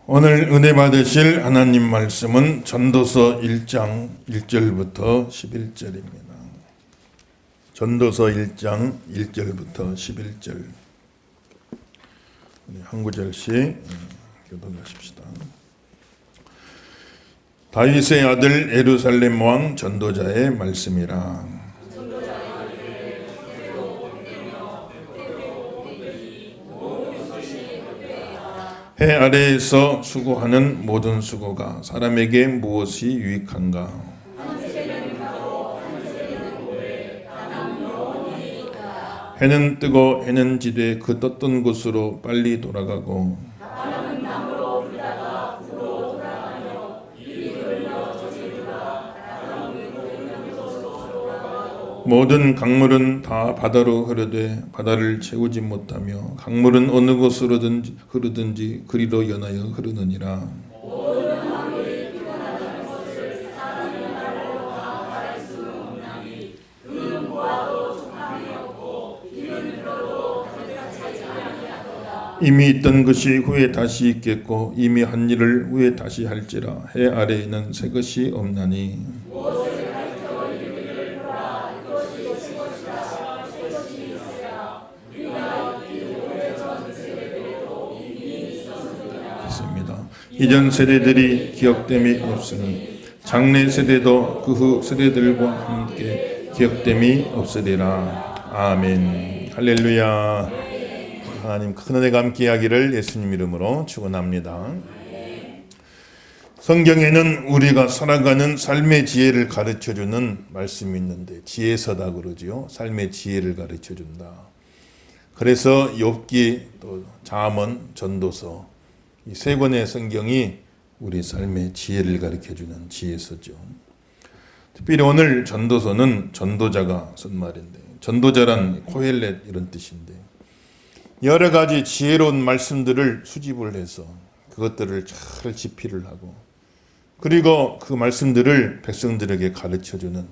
오늘 은혜 받으실 하나님 말씀은 전도서 1장 1절부터 11절입니다. 전도서 1장 1절부터 11절 한 구절씩 교독하십시다. 다윗의 아들 예루살렘 왕 전도자의 말씀이라. 해 아래에서 수고하는 모든 수고가 사람에게 무엇이 유익한가? 해는 뜨고 해는 지되 그 떴던 곳으로 빨리 돌아가고 모든 강물은 다 바다로 흐르되 바다를 채우지 못하며 강물은 어느 곳으로든지 흐르든지 그리로 연하여 흐르느니라. 이미 있던 것이 후에 다시 있겠고 이미 한 일을 후에 다시 할지라. 해 아래에는 새 것이 없나니. 이전 세대들이 기억됨이 없으니 장래 세대도 그 후 세대들과 함께 기억됨이 없으리라. 아멘. 할렐루야. 하나님 큰 은혜가 함께하기를 예수님 이름으로 축원합니다. 성경에는 우리가 살아가는 삶의 지혜를 가르쳐주는 말씀이 있는데 지혜서다 그러지요. 삶의 지혜를 가르쳐준다. 그래서 욥기, 또 잠언, 전도서 이 세 권의 성경이 우리 삶의 지혜를 가르쳐주는 지혜서죠. 특별히 오늘 전도서는 전도자가 쓴 말인데, 전도자란 코헬렛 이런 뜻인데, 여러 가지 지혜로운 말씀들을 수집을 해서 그것들을 잘 집필을 하고, 그리고 그 말씀들을 백성들에게 가르쳐주는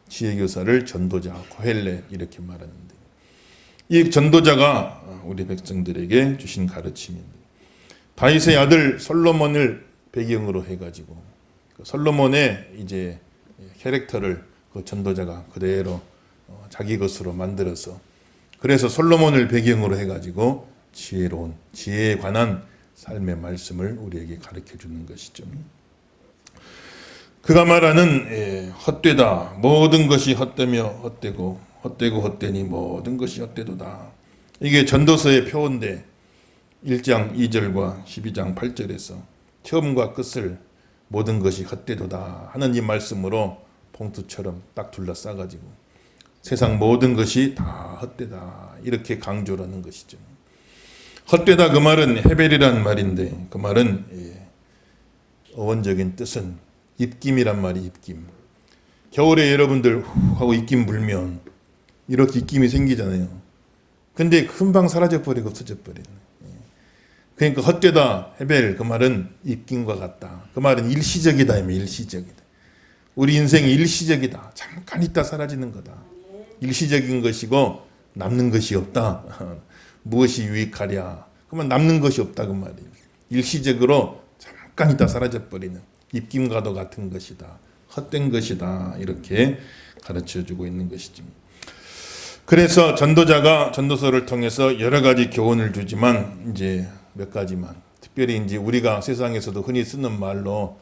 지혜교사를 전도자, 코헬렛 이렇게 말하는데, 이 전도자가 우리 백성들에게 주신 가르침입니다. 다윗의 아들 솔로몬을 배경으로 해가지고 솔로몬의 이제 캐릭터를 그 전도자가 그대로 자기 것으로 만들어서, 그래서 솔로몬을 배경으로 해가지고 지혜로운 지혜에 관한 삶의 말씀을 우리에게 가르쳐 주는 것이죠. 그가 말하는 헛되다, 모든 것이 헛되며 헛되고 헛되고 헛되니 모든 것이 헛되도다. 이게 전도서의 표어인데 1장 2절과 12장 8절에서 처음과 끝을 모든 것이 헛되도다 하는 이 말씀으로 봉투처럼 딱 둘러싸가지고 세상 모든 것이 다 헛되다 이렇게 강조를 하는 것이죠. 헛되다 그 말은 헤벨이란 말인데, 그 말은 어원적인 뜻은 입김이란 말이 입김. 겨울에 여러분들 후 하고 입김 불면 이렇게 입김이 생기잖아요. 근데 금방 사라져버리고 없어져버리네. 그러니까 헛되다 헤벨 그 말은 입김과 같다. 그 말은 일시적이다. 일시적이다. 우리 인생이 일시적이다. 잠깐 있다 사라지는 거다. 일시적인 것이고 남는 것이 없다. 무엇이 유익하랴. 그러면 남는 것이 없다 그 말이에요. 일시적으로 잠깐 있다 사라져버리는 입김과도 같은 것이다. 헛된 것이다. 이렇게 가르쳐주고 있는 것이죠. 그래서 전도자가 전도서를 통해서 여러 가지 교훈을 주지만 이제 몇 가지만, 특별히 이제 우리가 세상에서도 흔히 쓰는 말로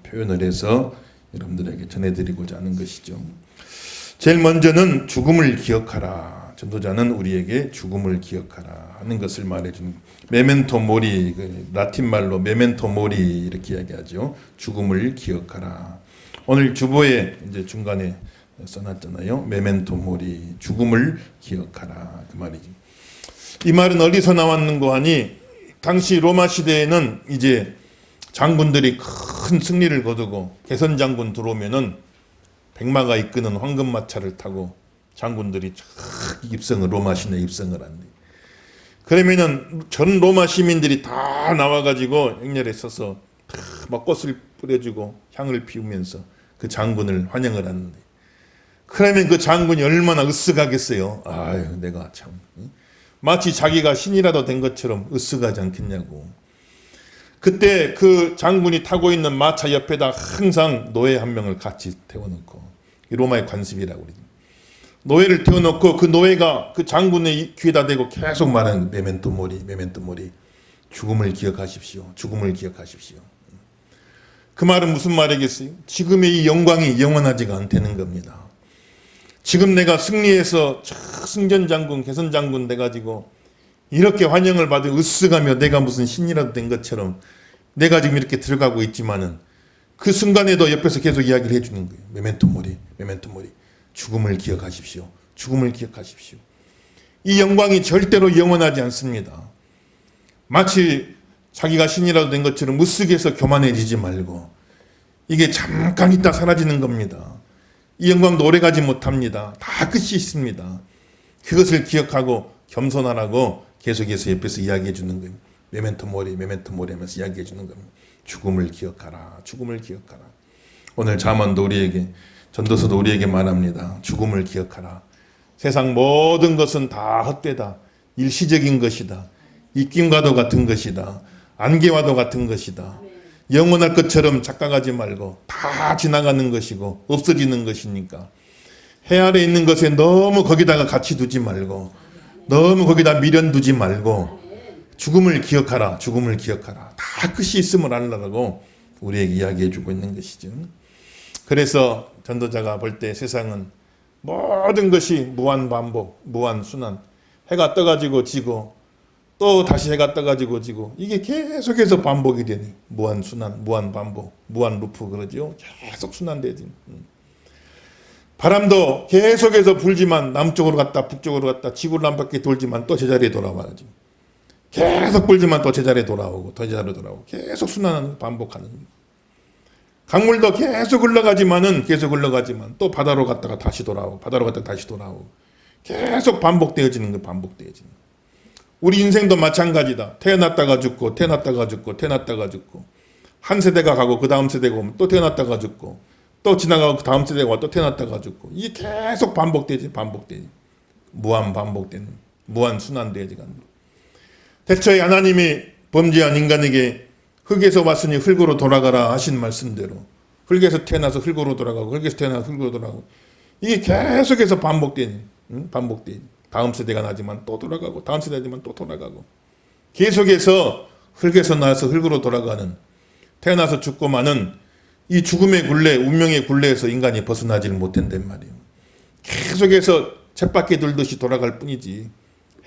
표현을 해서 여러분들에게 전해드리고자 하는 것이죠. 제일 먼저는 죽음을 기억하라. 전도자는 우리에게 죽음을 기억하라 하는 것을 말해주는, 메멘토 모리, 라틴 말로 메멘토 모리 이렇게 이야기하죠. 죽음을 기억하라. 오늘 주보에 이제 중간에 써놨잖아요. 메멘토 모리, 죽음을 기억하라 그 말이죠. 이 말은 어디서 나왔는고 하니, 당시 로마 시대에는 이제 장군들이 큰 승리를 거두고 개선 장군 들어오면은 백마가 이끄는 황금마차를 타고 장군들이 로마 시내에 입성을 한대. 그러면은 전 로마 시민들이 다 나와가지고 행렬에 서서 막 꽃을 뿌려주고 향을 피우면서 그 장군을 환영을 하는데, 그러면 그 장군이 얼마나 으쓱하겠어요. 내가 참 마치 자기가 신이라도 된 것처럼 으쓱하지 않겠냐고. 그때 그 장군이 타고 있는 마차 옆에다 항상 노예 한 명을 같이 태워놓고, 이 로마의 관습이라고 그러죠. 노예를 태워놓고 그 노예가 그 장군의 귀에다 대고 계속 말하는 메멘토 모리, 메멘토 모리. 죽음을 기억하십시오. 죽음을 기억하십시오. 그 말은 무슨 말이겠어요? 지금의 이 영광이 영원하지가 않다는 겁니다. 지금 내가 승리해서 승전장군, 개선장군 돼가지고 이렇게 환영을 받은 으쓱하며 내가 무슨 신이라도 된 것처럼 내가 지금 이렇게 들어가고 있지만은 그 순간에도 옆에서 계속 이야기를 해주는 거예요. 메멘토 모리, 메멘토 모리. 죽음을 기억하십시오. 죽음을 기억하십시오. 이 영광이 절대로 영원하지 않습니다. 마치 자기가 신이라도 된 것처럼 으쓱해서 교만해지지 말고 이게 잠깐 있다 사라지는 겁니다. 이 영광도 오래가지 못합니다. 다 끝이 있습니다. 그것을 기억하고 겸손하라고 계속해서 옆에서 이야기해 주는 거예요. 메멘토 모리, 메멘토 모리 하면서 이야기해 주는 겁니다. 죽음을 기억하라. 죽음을 기억하라. 오늘 잠언도 우리에게, 전도서도 우리에게 말합니다. 죽음을 기억하라. 세상 모든 것은 다 헛되다. 일시적인 것이다. 입김과도 같은 것이다. 안개와도 같은 것이다. 영원할 것처럼 착각하지 말고 다 지나가는 것이고 없어지는 것이니까 해 아래 있는 것에 너무 거기다가 가치 두지 말고 너무 거기다 미련 두지 말고 죽음을 기억하라. 죽음을 기억하라. 다 끝이 있음을 알라고 우리에게 이야기해 주고 있는 것이죠. 그래서 전도자가 볼 때 세상은 모든 것이 무한 반복, 무한 순환. 해가 떠가지고 지고 또 다시 해가 떠가지고 지고 이게 계속해서 반복이 되니 무한 순환, 무한 반복, 무한 루프 그러죠. 계속 순환되지. 바람도 계속해서 불지만 남쪽으로 갔다 북쪽으로 갔다 지구를 한 바퀴 돌지만 또 제자리에 돌아와야지. 계속 불지만 또 제자리에 돌아오고 또 제자리에 돌아오고 계속 순환하는 반복하는. 강물도 계속 흘러가지만 또 바다로 갔다가 다시 돌아오고 바다로 갔다가 다시 돌아오고 계속 반복되어지는 거 반복되어지는 거. 우리 인생도 마찬가지다. 태어났다가 죽고 태어났다가 죽고 태어났다가 죽고 한 세대가 가고 그 다음 세대가 오면 또 태어났다가 죽고 또 지나가고 그 다음 세대가 와 또 태어났다가 죽고 이게 계속 반복되지 무한 반복되는 무한 순환되지 않는. 대처에 하나님이 범죄한 인간에게 흙에서 왔으니 흙으로 돌아가라 하신 말씀대로 흙에서 태어나서 흙으로 돌아가고 흙에서 태어나서 흙으로 돌아가고 이게 계속해서 반복되니 다음 세대가 나지만 또 돌아가고 다음 세대가 나지만 또 돌아가고 계속해서 흙에서 나서 흙으로 돌아가는 태어나서 죽고 마는 이 죽음의 굴레 운명의 굴레에서 인간이 벗어나지를 못한단 말이에요. 계속해서 쳇바퀴 돌듯이 돌아갈 뿐이지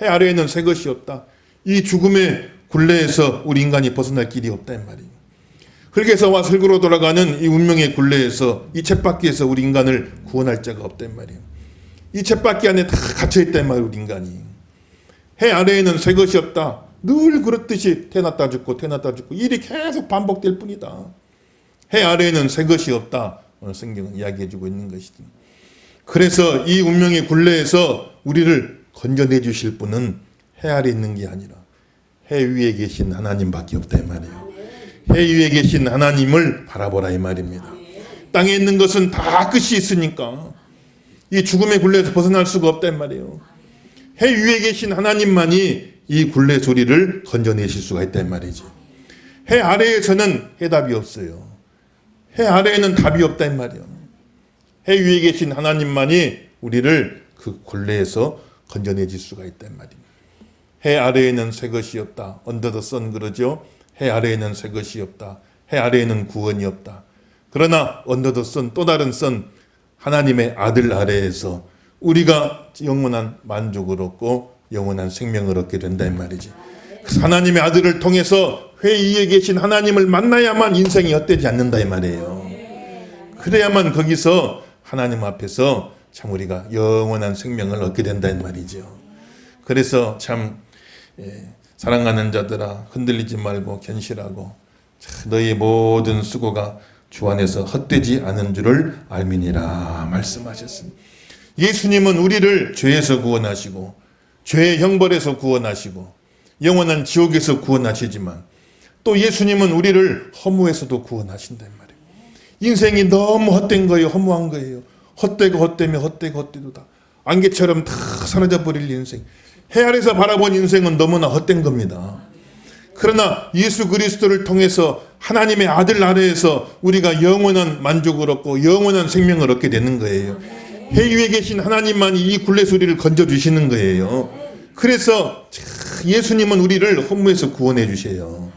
해 아래에는 새 것이 없다. 이 죽음의 굴레에서 우리 인간이 벗어날 길이 없단 말이에요. 흙에서 와서 흙으로 돌아가는 이 운명의 굴레에서 이 쳇바퀴에서 우리 인간을 구원할 자가 없단 말이에요. 이 쳇바퀴 안에 다 갇혀있단 말이에요. 우리 인간이. 해 아래에는 새 것이 없다. 늘 그렇듯이 태어났다 죽고 태어났다 죽고 일이 계속 반복될 뿐이다. 해 아래에는 새 것이 없다. 오늘 성경은 이야기해주고 있는 것이지. 그래서 이 운명의 굴레에서 우리를 건져내 주실 분은 해 아래에 있는 게 아니라 해 위에 계신 하나님밖에 없다 이 말이에요. 해 위에 계신 하나님을 바라보라 이 말입니다. 땅에 있는 것은 다 끝이 있으니까 이 죽음의 굴레에서 벗어날 수가 없다 이 말이에요. 해 위에 계신 하나님만이 이 굴레 소리를 건져내실 수가 있다 이 말이죠. 해 아래에서는 해답이 없어요. 해 아래에는 답이 없다 이 말이에요. 해 위에 계신 하나님만이 우리를 그 굴레에서 건져내실 수가 있다 이 말입니다. 해 아래에는 새 것이 없다. 언더 더 선 그러죠. 해 아래에는 새 것이 없다. 해 아래에는 구원이 없다. 그러나 언더 더 선 또 다른 선 하나님의 아들 아래에서 우리가 영원한 만족을 얻고 영원한 생명을 얻게 된다 이 말이지. 하나님의 아들을 통해서 회 위에 계신 하나님을 만나야만 인생이 헛되지 않는다 이 말이에요. 그래야만 거기서 하나님 앞에서 참 우리가 영원한 생명을 얻게 된다 이 말이죠. 그래서 참 사랑하는 자들아 흔들리지 말고 견실하고 너희 모든 수고가 주 안에서 헛되지 않은 줄을 알미니라 말씀하셨습니다. 예수님은 우리를 죄에서 구원하시고 죄의 형벌에서 구원하시고 영원한 지옥에서 구원하시지만 또 예수님은 우리를 허무에서도 구원하신단 말이에요. 인생이 너무 헛된 거예요. 허무한 거예요. 헛되고 헛되며 헛되고 헛되도다. 안개처럼 다 사라져버릴 인생. 해 아래서 바라본 인생은 너무나 헛된 겁니다. 그러나 예수 그리스도를 통해서 하나님의 아들 아래에서 우리가 영원한 만족을 얻고 영원한 생명을 얻게 되는 거예요. 해 위에 계신 하나님만이 이 굴레 소리를 건져주시는 거예요. 그래서 예수님은 우리를 허무에서 구원해 주세요.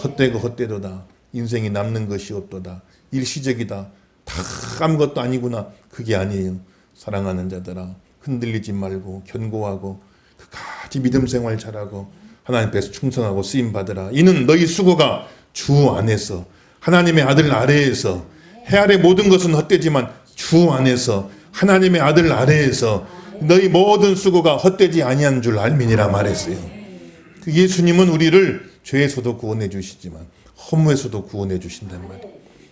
헛되고 헛되도다. 인생이 남는 것이 없도다. 일시적이다. 다 아무것도 아니구나. 그게 아니에요. 사랑하는 자들아, 흔들리지 말고 견고하고 끝까지 믿음 생활 잘하고 하나님 앞에서 충성하고 쓰임 받으라. 이는 너희 수고가 주 안에서 하나님의 아들 아래에서, 해 아래 모든 것은 헛되지만 주 안에서 하나님의 아들 아래에서 너희 모든 수고가 헛되지 아니한 줄 알미니라 말했어요. 그 예수님은 우리를 죄에서도 구원해 주시지만 허무에서도 구원해 주신단 말이에요.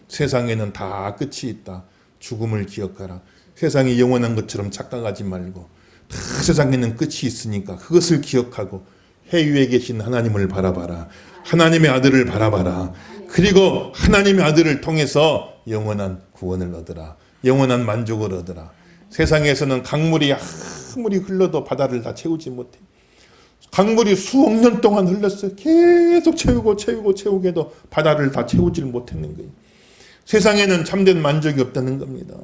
세상에는 다 끝이 있다. 죽음을 기억하라. 세상이 영원한 것처럼 착각하지 말고 다 세상에는 끝이 있으니까 그것을 기억하고 해 위에 계신 하나님을 바라봐라. 하나님의 아들을 바라봐라. 그리고 하나님의 아들을 통해서 영원한 구원을 얻으라. 영원한 만족을 얻으라. 세상에서는 강물이 아무리 흘러도 바다를 다 채우지 못해. 강물이 수억 년 동안 흘렀어요. 계속 채우게도 바다를 다 채우질 못했는 거예요. 세상에는 참된 만족이 없다는 겁니다.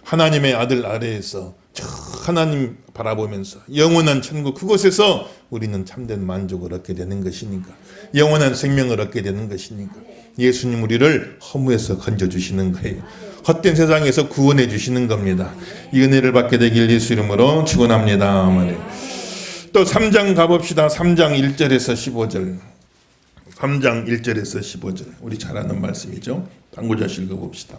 하나님의 아들 아래에서 저 하나님 바라보면서 영원한 천국, 그곳에서 우리는 참된 만족을 얻게 되는 것이니까, 영원한 생명을 얻게 되는 것이니까 예수님 우리를 허무에서 건져주시는 거예요. 헛된 세상에서 구원해 주시는 겁니다. 이 은혜를 받게 되길 예수 이름으로 축원합니다. 아멘. 또 3장 가봅시다. 3장 1절에서 15절. 3장 1절에서 15절. 우리 잘 아는 말씀이죠. 한 구절씩 읽어봅시다.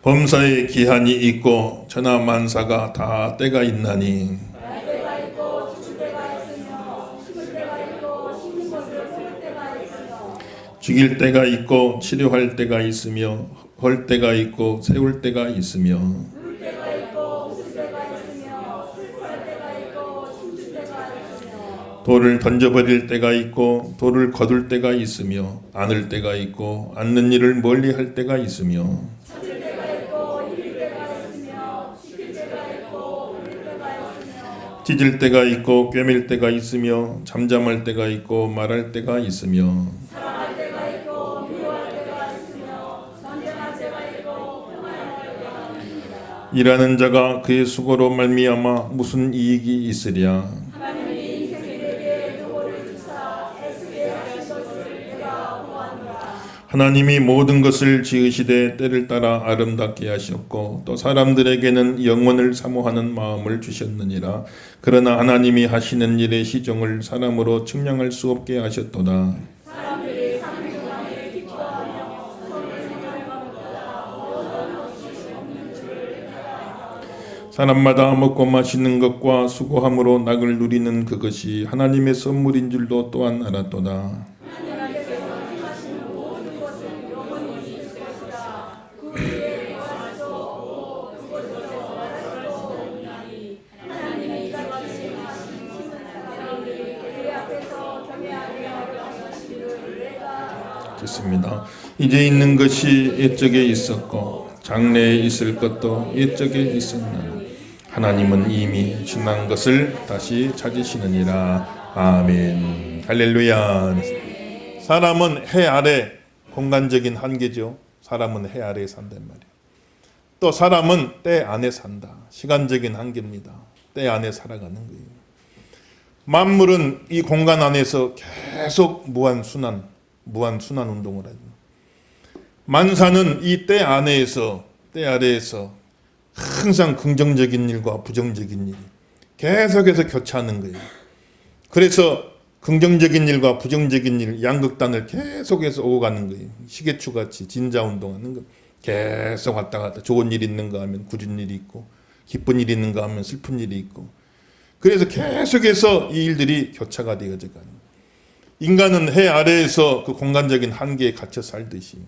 범사에 기한이 있고 천하만사가 다 때가 있나니 죽일 때가 있고 치료할 때가 있으며 헐 때가 있고 세울 때가 있으며 돌을 던져버릴 때가 있고 돌을 거둘 때가 있으며 안을 때가 있고 안는 일을 멀리 할 때가 있으며 찢을 때가 있고 꿰맬 때가 있으며 잠잠할 때가 있고 말할 때가 있으며 일하는 자가 그의 수고로 말미암아 무슨 이익이 있으랴. 하나님이 모든 것을 지으시되 때를 따라 아름답게 하셨고 또 사람들에게는 영원을 사모하는 마음을 주셨느니라. 그러나 하나님이 하시는 일의 시종을 사람으로 측량할 수 없게 하셨도다. 사람마다 먹고 마시는 것과 수고함으로 낙을 누리는 그것이 하나님의 선물인 줄도 또한 알았도다. 됐습니다. 이제 있는 것이 옛적에 있었고 장래에 있을 것도 옛적에 있었나니 하나님은 이미 지난 것을 다시 찾으시느니라. 아멘. 할렐루야. 사람은 해 아래 공간적인 한계죠. 사람은 해 아래에 산단 말이에요. 또 사람은 때 안에 산다. 시간적인 한계입니다. 때 안에 살아가는 거예요. 만물은 이 공간 안에서 계속 무한순환 운동을 하죠. 만사는 이 때 안에서, 때 아래에서 항상 긍정적인 일과 부정적인 일이 계속해서 교차하는 거예요. 그래서 긍정적인 일과 부정적인 일, 양극단을 계속해서 오고 가는 거예요. 시계추같이 진자운동하는 거. 계속 왔다 갔다. 좋은 일 있는가 하면 굳은 일이 있고, 기쁜 일이 있는가 하면 슬픈 일이 있고. 그래서 계속해서 이 일들이 교차가 되어져 가는 거예요. 인간은 해 아래에서 그 공간적인 한계에 갇혀 살듯이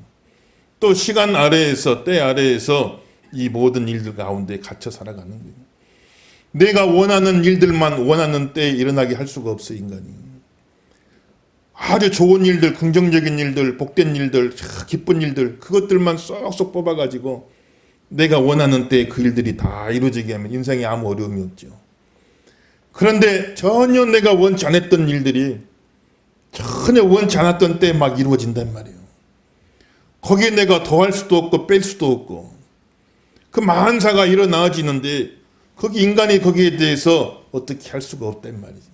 또 시간 아래에서, 때 아래에서 이 모든 일들 가운데 갇혀 살아가는 거예요. 내가 원하는 일들만 원하는 때에 일어나게 할 수가 없어, 인간이. 아주 좋은 일들, 긍정적인 일들, 복된 일들, 기쁜 일들, 그것들만 쏙쏙 뽑아가지고 내가 원하는 때에 그 일들이 다 이루어지게 하면 인생에 아무 어려움이 없죠. 그런데 전혀 내가 원치 않았던 일들이 전혀 원치 않았던 때 막 이루어진단 말이에요. 거기에 내가 더할 수도 없고 뺄 수도 없고 그 만사가 일어나지는데 거기 인간이 거기에 대해서 어떻게 할 수가 없단 말이죠.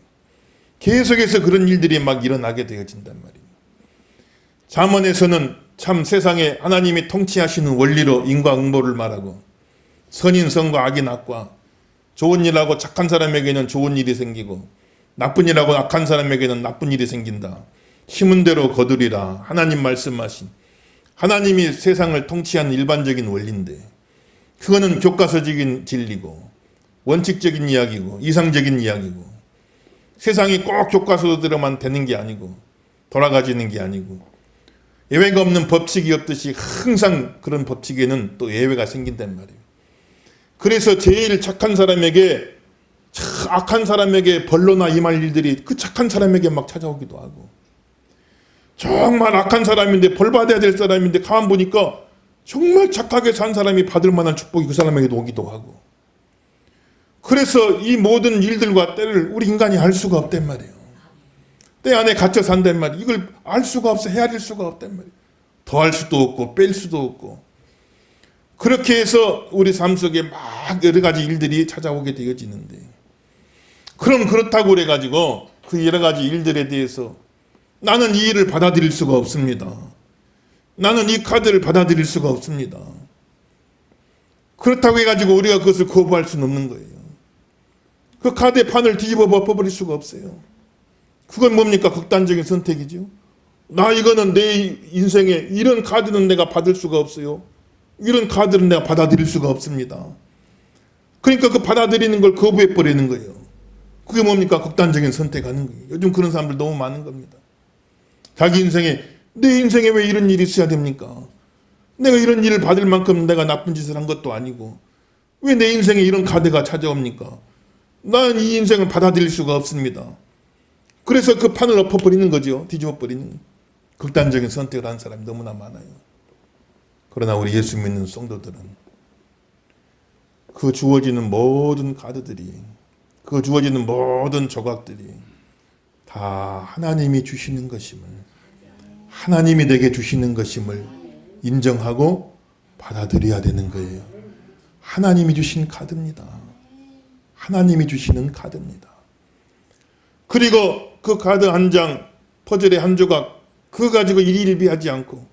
계속해서 그런 일들이 막 일어나게 되어진단 말이에요. 잠언에서는 참 세상에 하나님이 통치하시는 원리로 인과응보를 말하고 선인 선과 악인 악과 좋은 일하고 착한 사람에게는 좋은 일이 생기고 나쁜 일하고 악한 사람에게는 나쁜 일이 생긴다. 심은 대로 거두리라. 하나님 말씀하신 하나님이 세상을 통치하는 일반적인 원리인데 그거는 교과서적인 진리고 원칙적인 이야기고 이상적인 이야기고 세상이 꼭 교과서대로만 되는 게 아니고 돌아가지는 게 아니고 예외가 없는 법칙이 없듯이 항상 그런 법칙에는 또 예외가 생긴단 말이에요. 그래서 제일 착한 사람에게 악한 사람에게 벌로나 임할 일들이 그 착한 사람에게 막 찾아오기도 하고 정말 악한 사람인데 벌 받아야 될 사람인데 가만 보니까 정말 착하게 산 사람이 받을 만한 축복이 그 사람에게도 오기도 하고 그래서 이 모든 일들과 때를 우리 인간이 알 수가 없단 말이에요. 때 안에 갇혀 산단 말이에요. 이걸 알 수가 없어 헤아릴 수가 없단 말이에요. 더할 수도 없고 뺄 수도 없고 그렇게 해서 우리 삶 속에 막 여러 가지 일들이 찾아오게 되어지는데 그럼 그렇다고 그래가지고 그 여러 가지 일들에 대해서 나는 이 일을 받아들일 수가 없습니다. 나는 이 카드를 받아들일 수가 없습니다. 그렇다고 해가지고 우리가 그것을 거부할 수는 없는 거예요. 그 카드의 판을 뒤집어 엎어버릴 수가 없어요. 그건 뭡니까? 극단적인 선택이죠. 나 이거는 내 인생에 이런 카드는 내가 받을 수가 없어요. 이런 카드는 내가 받아들일 수가 없습니다. 그러니까 그 받아들이는 걸 거부해버리는 거예요. 그게 뭡니까? 극단적인 선택하는 거예요. 요즘 그런 사람들 너무 많은 겁니다. 자기 인생에 내 인생에 왜 이런 일이 있어야 됩니까? 내가 이런 일을 받을 만큼 내가 나쁜 짓을 한 것도 아니고 왜 내 인생에 이런 카드가 찾아옵니까? 난 이 인생을 받아들일 수가 없습니다. 그래서 그 판을 엎어버리는 거죠. 뒤집어버리는 거예요. 극단적인 선택을 하는 사람이 너무나 많아요. 그러나 우리 예수 믿는 성도들은 그 주어지는 모든 카드들이 그 주어지는 모든 조각들이 다 하나님이 주시는 것임을 하나님이 내게 주시는 것임을 인정하고 받아들여야 되는 거예요. 하나님이 주신 카드입니다. 하나님이 주시는 카드입니다. 그리고 그 카드 한 장, 퍼즐의 한 조각 그거 가지고 일일비하지 않고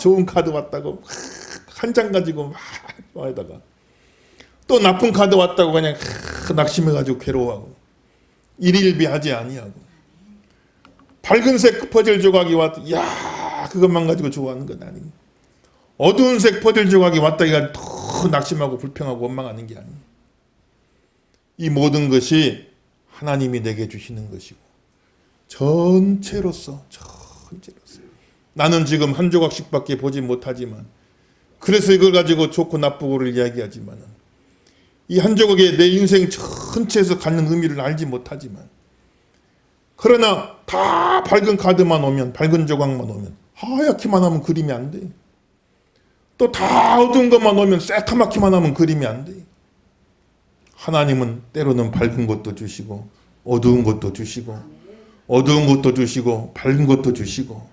좋은 카드 왔다고 한 장 가지고 막 와다가 또 나쁜 카드 왔다고 그냥 낙심해가지고 괴로워하고 일일비하지 아니하고 밝은색 퍼즐 조각이 왔다 야 그것만 가지고 좋아하는 건 아니고 어두운 색 퍼즐 조각이 왔다 이가 더 낙심하고 불평하고 원망하는 게 아니에요. 이 모든 것이 하나님이 내게 주시는 것이고 전체로서 나는 지금 한 조각씩밖에 보지 못하지만 그래서 이걸 가지고 좋고 나쁘고를 이야기하지만 이 한 조각에 내 인생 전체에서 갖는 의미를 알지 못하지만 그러나 다 밝은 카드만 오면 밝은 조각만 오면 하얗기만 하면 그림이 안 돼. 또 다 어두운 것만 오면 새카맣기만 하면 그림이 안 돼. 하나님은 때로는 밝은 것도 주시고 어두운 것도 주시고 어두운 것도 주시고 밝은 것도 주시고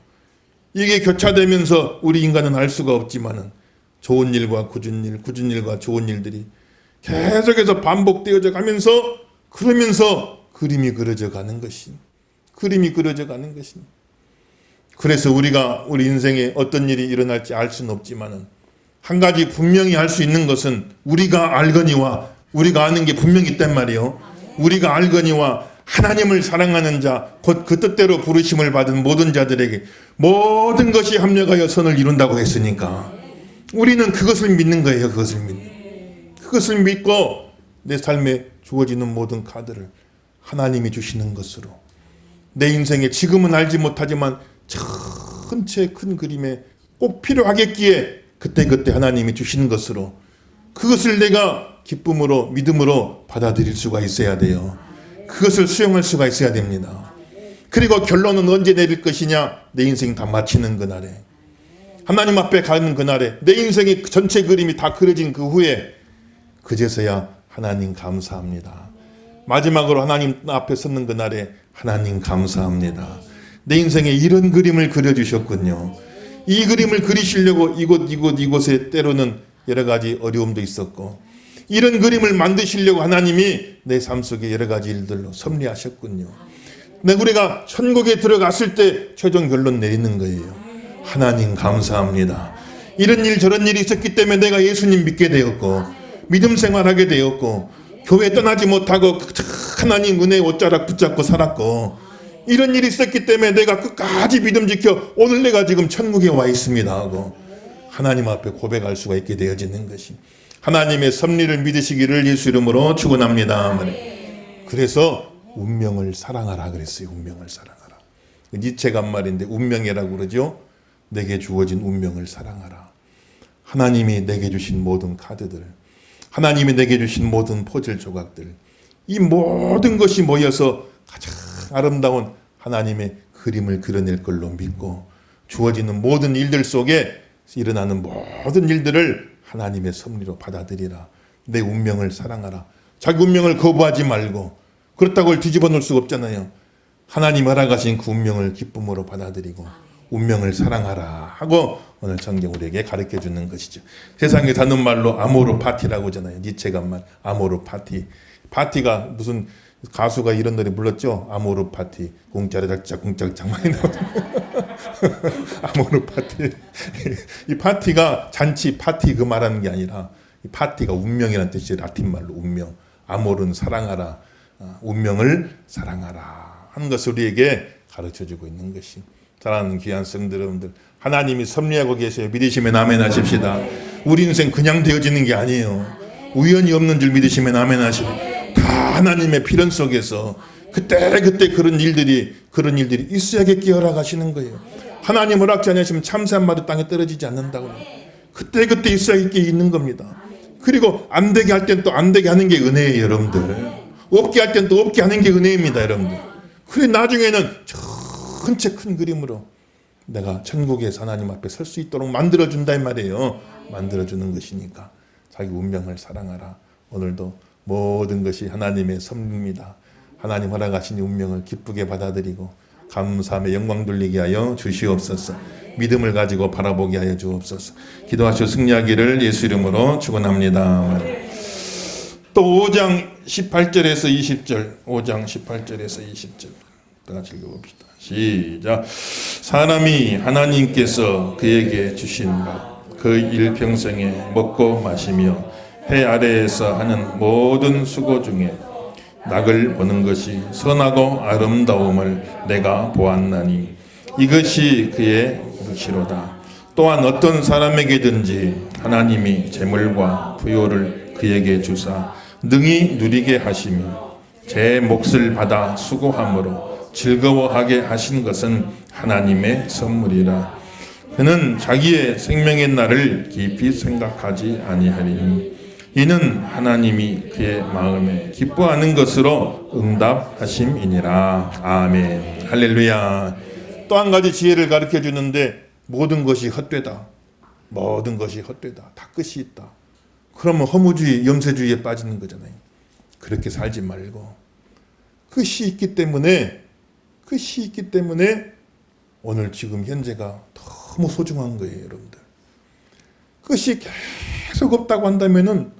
이게 교차되면서 우리 인간은 알 수가 없지만은 좋은 일과 굳은 일, 굳은 일과 좋은 일들이 계속해서 반복되어져 가면서 그러면서 그림이 그려져 가는 것이 그림이 그려져 가는 것이 그래서 우리가 우리 인생에 어떤 일이 일어날지 알 수는 없지만은 한 가지 분명히 알 수 있는 것은 우리가 알거니와 우리가 아는 게 분명히 있단 말이에요. 우리가 알거니와 하나님을 사랑하는 자, 곧 그 뜻대로 부르심을 받은 모든 자들에게 모든 것이 합력하여 선을 이룬다고 했으니까 우리는 그것을 믿는 거예요. 그것을 믿고 내 삶에 주어지는 모든 카드를 하나님이 주시는 것으로 내 인생에 지금은 알지 못하지만 전체 큰 그림에 꼭 필요하겠기에 그때그때 하나님이 주시는 것으로 그것을 내가 기쁨으로 믿음으로 받아들일 수가 있어야 돼요. 그것을 수용할 수가 있어야 됩니다. 그리고 결론은 언제 내릴 것이냐? 내 인생 다 마치는 그날에 하나님 앞에 가는 그날에 내 인생의 전체 그림이 다 그려진 그 후에 그제서야 하나님 감사합니다. 마지막으로 하나님 앞에 섰는 그날에 하나님 감사합니다. 내 인생에 이런 그림을 그려주셨군요. 이 그림을 그리시려고 이곳에 때로는 여러 가지 어려움도 있었고, 이런 그림을 만드시려고 하나님이 내 삶 속에 여러 가지 일들로 섭리하셨군요. 우리가 천국에 들어갔을 때 최종 결론 내리는 거예요. 하나님 감사합니다. 이런 일 저런 일이 있었기 때문에 내가 예수님 믿게 되었고, 믿음 생활하게 되었고, 교회 떠나지 못하고 하나님 은혜의 옷자락 붙잡고 살았고, 이런 일이 있었기 때문에 내가 끝까지 믿음 지켜 오늘 내가 지금 천국에 와 있습니다 하고 하나님 앞에 고백할 수가 있게 되어지는 것이, 하나님의 섭리를 믿으시기를 예수 이름으로 축원합니다. 그래서 운명을 사랑하라 그랬어요. 운명을 사랑하라. 니체가 한 말인데 운명이라고 그러죠. 내게 주어진 운명을 사랑하라. 하나님이 내게 주신 모든 카드들, 하나님이 내게 주신 모든 퍼즐 조각들, 이 모든 것이 모여서 가장 아름다운 하나님의 그림을 그려낼 걸로 믿고, 주어지는 모든 일들 속에 일어나는 모든 일들을 하나님의 섭리로 받아들이라. 내 운명을 사랑하라. 자기 운명을 거부하지 말고, 그렇다고 뒤집어 놓을 수가 없잖아요. 하나님 허락하신 그 운명을 기쁨으로 받아들이고 운명을 사랑하라 하고 오늘 성경 우리에게 가르쳐 주는 것이죠. 세상에 사는 말로 아모르 파티라고 하잖아요. 니체가 한 말, 아모르 파티. 파티가 무슨 가수가 이런 노래 불렀죠? 아모르 파티. 공짜로 작자 공짜장 많이 나오죠. 아모르 파티. 이 파티가 잔치 파티 그 말하는 게 아니라, 이 파티가 운명이라는 뜻이에요. 라틴 말로 운명. 아모르는 사랑하라. 운명을 사랑하라 하는 것을 우리에게 가르쳐주고 있는 것이, 사랑하는 귀한 성들 여러분들, 하나님이 섭리하고 계세요. 믿으시면 아멘 하십시다. 우리 인생 그냥 되어지는 게 아니에요. 우연히 없는 줄 믿으시면 아멘 하십시다. 다 하나님의 필연 속에서 그때 그런 일들이 있어야겠게 허락하시는 거예요. 하나님 허락지 않으시면 참새 한 마리 땅에 떨어지지 않는다고. 그때 있어야겠게 있는 겁니다. 그리고 안 되게 할 땐 또 안 되게 하는 게 은혜예요, 여러분들. 없게 할 땐 또 없게 하는 게 은혜입니다, 여러분들. 그래 나중에는 전체 큰 그림으로 내가 천국에서 하나님 앞에 설 수 있도록 만들어준다 이 말이에요. 만들어주는 것이니까 자기 운명을 사랑하라. 오늘도 모든 것이 하나님의 섭리입니다. 하나님 허락하신 운명을 기쁘게 받아들이고 감사함에 영광 돌리게 하여 주시옵소서. 믿음을 가지고 바라보게 하여 주옵소서. 기도하시고 승리하기를 예수 이름으로 축원합니다. 또 5장 18절에서 20절, 5장 18절에서 20절 다 같이 읽어봅시다. 시작. 사람이 하나님께서 그에게 주신 것, 그 일평생에 먹고 마시며 해 아래에서 하는 모든 수고 중에 낙을 보는 것이 선하고 아름다움을 내가 보았나니 이것이 그의 몫이로다. 또한 어떤 사람에게든지 하나님이 재물과 부요를 그에게 주사 능히 누리게 하시며 제 몫을 받아 수고함으로 즐거워하게 하신 것은 하나님의 선물이라. 그는 자기의 생명의 날을 깊이 생각하지 아니하리니 이는 하나님이 그의 마음에 기뻐하는 것으로 응답하심이니라. 아멘. 할렐루야. 또 한 가지 지혜를 가르쳐 주는데, 모든 것이 헛되다. 모든 것이 헛되다. 다 끝이 있다. 그러면 허무주의, 염세주의에 빠지는 거잖아요. 그렇게 살지 말고 끝이 있기 때문에 오늘 지금 현재가 너무 소중한 거예요, 여러분들. 끝이 계속 없다고 한다면은,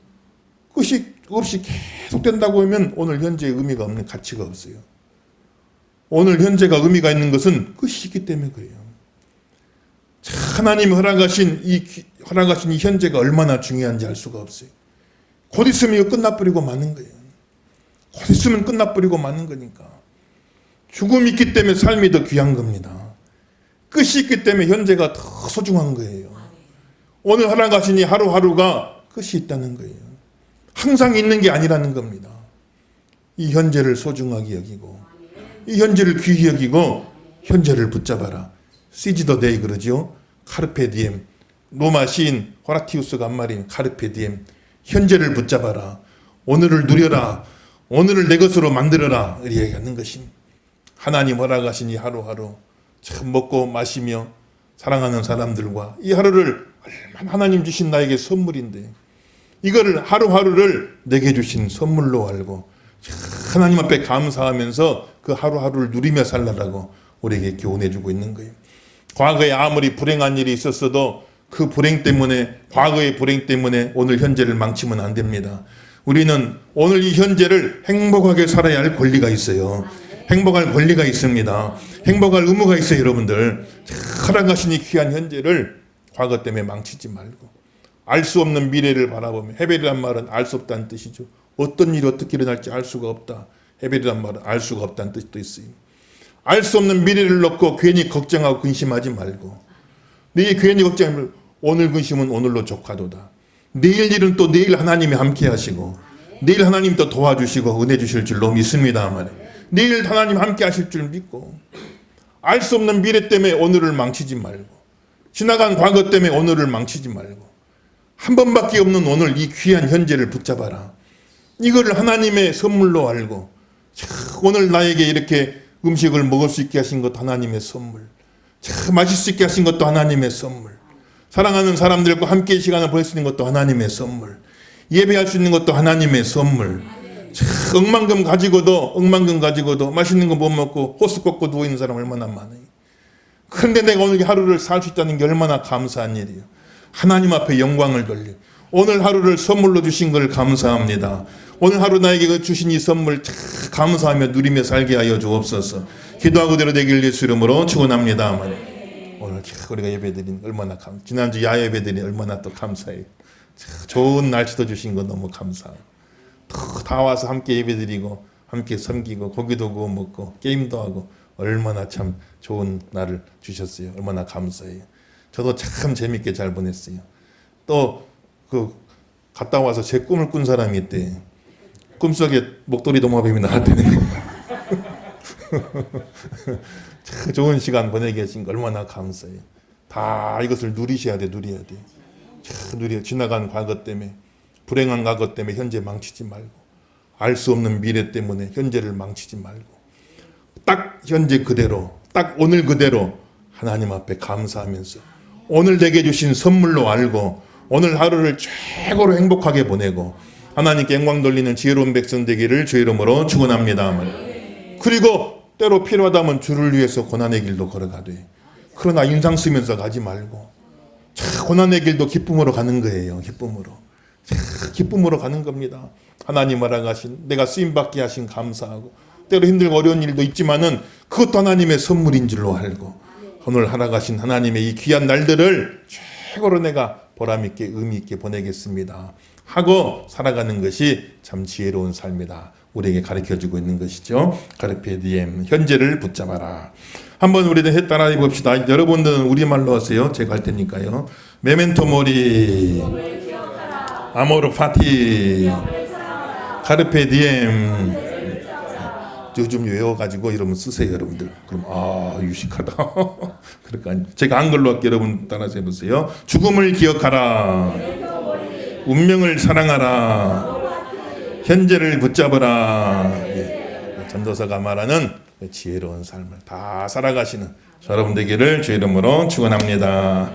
끝이 없이 계속 된다고 하면 오늘 현재의 의미가 없는, 가치가 없어요. 오늘 현재가 의미가 있는 것은 끝이 있기 때문에 그래요. 하나님이 허락하신 이 현재가 얼마나 중요한지 알 수가 없어요. 곧 있으면 이거 끝나버리고 마는 거예요. 곧 있으면 끝나버리고 마는 거니까. 죽음이 있기 때문에 삶이 더 귀한 겁니다. 끝이 있기 때문에 현재가 더 소중한 거예요. 오늘 허락하신 이 하루하루가 끝이 있다는 거예요. 항상 있는 게 아니라는 겁니다. 이 현재를 소중하게 여기고, 이 현재를 귀히 여기고, 현재를 붙잡아라. Seize the day 그러죠. 카르페 디엠. 로마 시인 호라티우스가 한 말인 카르페 디엠. 현재를 붙잡아라. 오늘을 누려라. 오늘을 내 것으로 만들어라. 이렇게 얘기하는 것입니다. 하나님 허락하신 이 하루하루 참 먹고 마시며 사랑하는 사람들과 이 하루를 얼마나 하나님 주신 나에게 선물인데, 이거를 하루하루를 내게 주신 선물로 알고 하나님 앞에 감사하면서 그 하루하루를 누리며 살라라고 우리에게 교훈해주고 있는 거예요. 과거에 아무리 불행한 일이 있었어도 그 불행 때문에, 과거의 불행 때문에 오늘 현재를 망치면 안 됩니다. 우리는 오늘 이 현재를 행복하게 살아야 할 권리가 있어요. 행복할 권리가 있습니다. 행복할 의무가 있어요. 여러분들, 살아가신 이 귀한 현재를 과거 때문에 망치지 말고, 알 수 없는 미래를 바라보며, 헤벨이란 말은 알 수 없다는 뜻이죠. 어떤 일이 어떻게 일어날지 알 수가 없다. 헤벨이란 말은 알 수가 없다는 뜻도 있어요. 알 수 없는 미래를 놓고 괜히 걱정하고 근심하지 말고, 내일 괜히 걱정하면 오늘 근심은 오늘로 족하도다. 내일 일은 또 내일 하나님이 함께 하시고, 내일 하나님 또 도와주시고 은혜 주실 줄로 믿습니다. 내일 하나님 함께 하실 줄 믿고, 알 수 없는 미래 때문에 오늘을 망치지 말고, 지나간 과거 때문에 오늘을 망치지 말고, 한 번밖에 없는 오늘 이 귀한 현재를 붙잡아라. 이거를 하나님의 선물로 알고, 오늘 나에게 이렇게 음식을 먹을 수 있게 하신 것도 하나님의 선물, 마실 수 있게 하신 것도 하나님의 선물, 사랑하는 사람들과 함께 시간을 보낼 수 있는 것도 하나님의 선물, 예배할 수 있는 것도 하나님의 선물. 억만금 가지고도 맛있는 거 못 먹고 호스 꺾고 누워있는 사람 얼마나 많아요. 그런데 내가 오늘 하루를 살 수 있다는 게 얼마나 감사한 일이에요. 하나님 앞에 영광을 돌려 오늘 하루를 선물로 주신 걸 감사합니다. 오늘 하루 나에게 주신 이 선물 감사하며 누리며 살게 하여 주옵소서. 기도하고 대로 되길 예수 이름으로 축원합니다. 오늘 우리가 예배드린 얼마나 지난주 야외 예배드린 얼마나 또 감사해요. 좋은 날씨도 주신 거 너무 감사해요. 다 와서 함께 예배드리고 함께 섬기고 고기도 구워 먹고 게임도 하고 얼마나 참 좋은 날을 주셨어요. 얼마나 감사해요. 저도 참 재밌게 잘 보냈어요. 또 갔다 와서 제 꿈을 꾼 사람이 있대. 꿈속에 목도리 도마뱀이 나왔다는 참 좋은 시간 보내게 하신 거 얼마나 감사해요. 다 이것을 누리셔야 돼. 참 지나간 과거 때문에, 불행한 과거 때문에 현재 망치지 말고, 알 수 없는 미래 때문에 현재를 망치지 말고, 딱 현재 그대로, 딱 오늘 그대로 하나님 앞에 감사하면서 오늘 내게 주신 선물로 알고 오늘 하루를 최고로 행복하게 보내고 하나님께 영광 돌리는 지혜로운 백성 되기를 주의 이름으로 축원합니다. 그리고 때로 필요하다면 주를 위해서 고난의 길도 걸어가되, 그러나 인상 쓰면서 가지 말고 고난의 길도 기쁨으로 가는 거예요. 기쁨으로 가는 겁니다. 하나님 알아가신, 내가 쓰임받게 하신 감사하고, 때로 힘들고 어려운 일도 있지만은 그것도 하나님의 선물인 줄로 알고, 오늘 살아가신 하나님의 이 귀한 날들을 최고로 내가 보람있게 의미있게 보내겠습니다 하고 살아가는 것이 참 지혜로운 삶이다. 우리에게 가르쳐주고 있는 것이죠. 카르페 디엠, 현재를 붙잡아라. 한번 우리는 따라해 봅시다. 여러분들은 우리말로 하세요. 제가 할 테니까요. 메멘토 모리, 아모르 파티, 카르페 디엠. 요즘 외워가지고 여러분 쓰세요. 여러분들. 그럼 유식하다. 그러니까 제가 한글로 할게요. 여러분 따라서 해보세요. 죽음을 기억하라. 운명을 사랑하라. 현재를 붙잡아라. 전도사가 말하는 지혜로운 삶을 다 살아가시는 여러분 되기를 주의 이름으로 축원합니다.